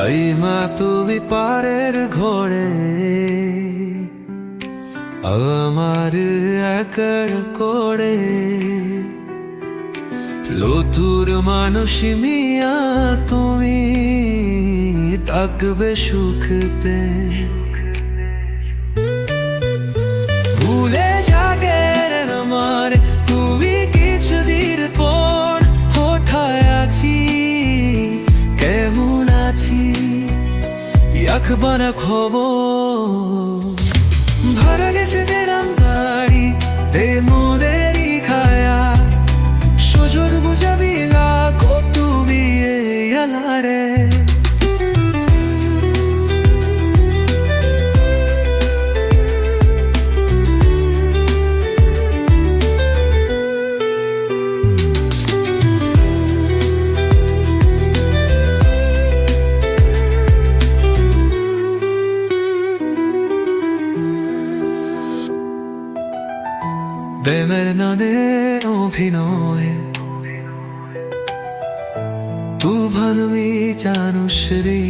এই মা তুমি পারের ঘরে আমার একার করে লতুর মানুষ মিয়া তুমি থাকবে সুখতে ভুলে জাগের আমার তুমি কিছুদিন পর হঠাৎ আছি কেমন আছি একবার খবর ভরা গেছে দেরাম বাড়ি দে মোদেরই খায়া সুযোগ বুঝাবিলা কতু বিয়ে আলারে প্রেমের নামে অভিনয় তু ভানবি জানুস রে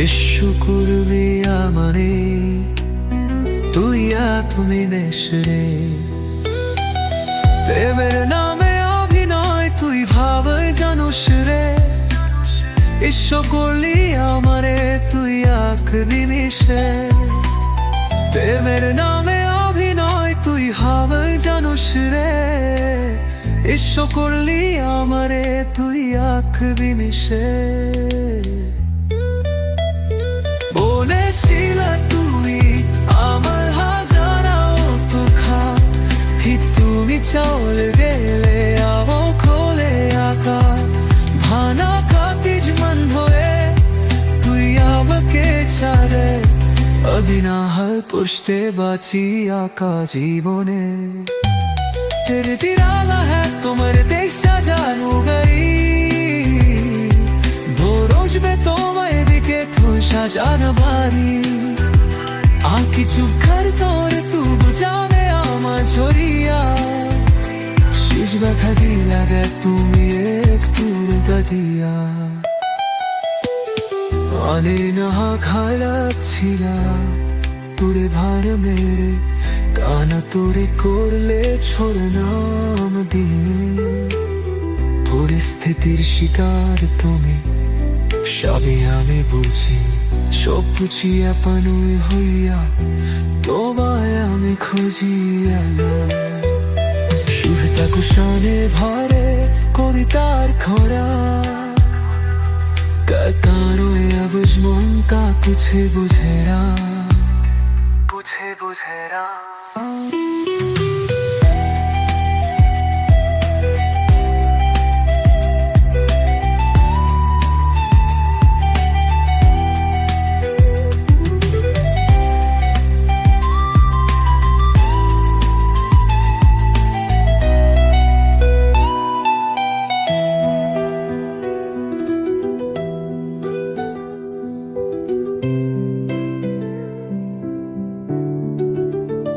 ইস্যু করবি আমারে তুই তুমি নেস রে প্রেমের নামে অভিনয় তুই ভাবে জানুস রে ইস্যু করলি আমারে তুই নিমিশে প্রেমের নামে অভিনয় তুই হবে জানুস রে ইস্যু করলি আমারে তুই আঁকবি মিশে বলেছিল তুমি আমার হাজারা খা ঠিক তুমি চলে গেলে আবো খোলে আঁকা ভানা কাতিজ মন হয়ে তুই আমাকে ছাড়ে অদিনাহল পুষতে বাঁচি আঁকা জীবনে तेरे तिराला है तुम्हारे देश जानू गई दो रोज में तुम्हारे दिखे तो साजाना बारी आँखी चुप कर तोर तू बुझा में आमा छोरिया शीश बखा दिला गे তুমি एक तूर गदिया आने नहा खालक छिला तुरे भार मेरे কানা তোরে করলে ছোড় নাম দিয়ে পরিস্থিতির শিকার তুমি সবই আমি বুঝি সব বুঝি আপনুই হইয়া তোমায় আমি খুঁজি সুহতা কুশানে ভরে কবিতার খরা কারো আবজ মন কা পুছে বুঝেরা